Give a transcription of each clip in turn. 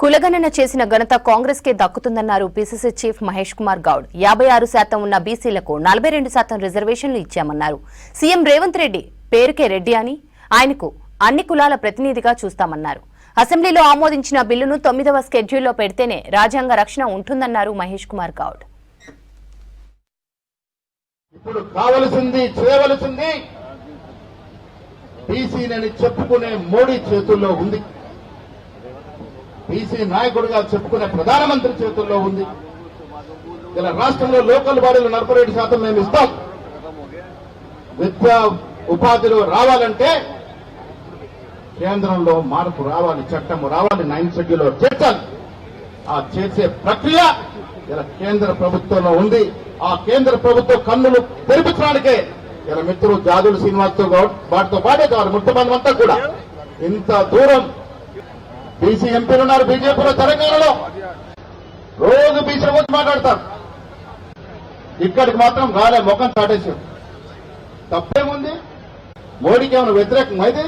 కులగణన చేసిన ఘనత కాంగ్రెస్ కే దక్కుతుందన్నారు పీసీసీ చీఫ్ మహేష్ కుమార్ గౌడ్. 56% ఉన్న బీసీలకు 42% రిజర్వేషన్లు ఇచ్చామన్నారు. సీఎం రేవంత్ రెడ్డి పేరుకే రెడ్డి అని, ఆయనకు అన్ని కులాల ప్రతినిధిగా చూస్తామన్నారు. అసెంబ్లీలో ఆమోదించిన బిల్లును 9వ స్కెడ్యూల్లో పెడితేనే రాజ్యాంగ రక్షణ ఉంటుందన్నారు మహేష్ కుమార్ గౌడ్. ఇప్పుడు కావలసింది చేయవలసింది బీసీని చెప్పుకునే మోడీ చేతుల్లో ఉంది. బీసీ నాయకుడిగా చెప్పుకునే ప్రధానమంత్రి చేతుల్లో ఉంది. ఇలా రాష్ట్రంలో లోకల్ బాడీలు 47% మేము ఇస్తాం. విద్యా ఉపాధిలో రావాలంటే కేంద్రంలో మార్పు రావాలి, చట్టం రావాలి, 9th షెడ్యూల్లో చేర్చాలి. ఆ చేసే ప్రక్రియ ఇలా కేంద్ర ప్రభుత్వంలో ఉంది. ఆ కేంద్ర ప్రభుత్వం కన్నులు తెరిపించడానికే ఇలా మిత్రులు జాదులు శ్రీనివాస్తో వాటితో పాటే కావాలి ముఖ్యమంత్రి అంతా కూడా ఇంత దూరం బీసీ ఎంపీలు ఉన్నారు బీజేపీలో. తెలంగాణలో రోజు బీసీల గురించి మాట్లాడతారు. ఇక్కడికి మాత్రం రాలే, ముఖం చాటేశారు. తప్పేముంది? మోడీకి ఏమైనా వ్యతిరేకం అయితే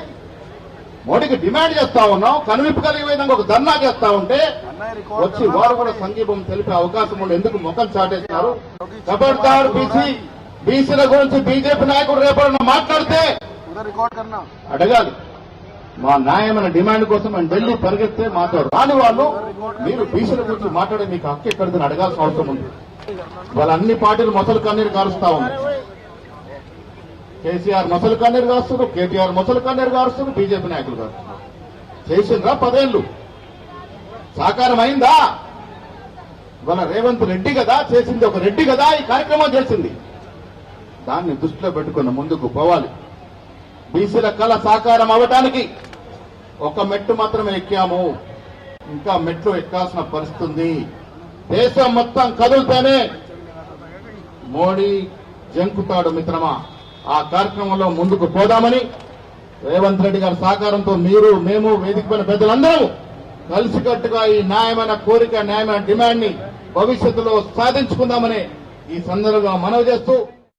మోడీకి డిమాండ్ చేస్తా ఉన్నాం. కనువిప్పు కలిగే విధంగా ఒక ధర్నా చేస్తా ఉంటే వచ్చి వారు కూడా సంఘీభం తెలిపే అవకాశం ఉండి ఎందుకు ముఖం చాటేస్తున్నారు? ఖబర్దార్ బీసీల గురించి బీజేపీ నాయకుడు రేపటి మాట్లాడితే అడగాలి. మా న్యాయమైన డిమాండ్ కోసం మేము ఢిల్లీ పరిగెత్తే మాతో రాని వాళ్ళు మీరు బీసీల గురించి మాట్లాడే మీకు హక్కు ఎక్కడిదని అడగాల్సిన అవసరం ఉంది. వాళ్ళ అన్ని పార్టీలు మొసలు కన్నీరు కారుస్తా ఉన్నాయి. కేసీఆర్ మొసలు కన్నీరు కారుస్తున్నారు, కేటీఆర్ మొసలు కన్నీరు కారుస్తున్నారు, బీజేపీ నాయకులు కారుస్తున్నారు. చేసిండ్రా 10 ఏళ్లు? సాకారం అయిందా? వాళ్ళ రేవంత్ రెడ్డి కదా చేసింది, ఒక రెడ్డి కదా ఈ కార్యక్రమం చేసింది. దాన్ని దృష్టిలో పెట్టుకుని ముందుకు పోవాలి. బీసీల కళ సాకారం అవ్వడానికి ఒక మెట్టు మాత్రమే ఎక్కాము, ఇంకా మెట్లు ఎక్కాల్సిన పరిస్థితి ఉంది. దేశం మొత్తం కదులుతేనే మోడీ జంకుతాడు మిత్రమా. ఆ కార్యక్రమంలో ముందుకు పోదామని రేవంత్ రెడ్డి గారి సహకారంతో మీరు, మేము, వేదిక పైన పెద్దలందరూ కలిసికట్టుగా ఈ న్యాయమైన కోరిక, న్యాయమైన డిమాండ్ ని భవిష్యత్తులో సాధించుకుందామని ఈ సందర్భంగా మనవి చేస్తూ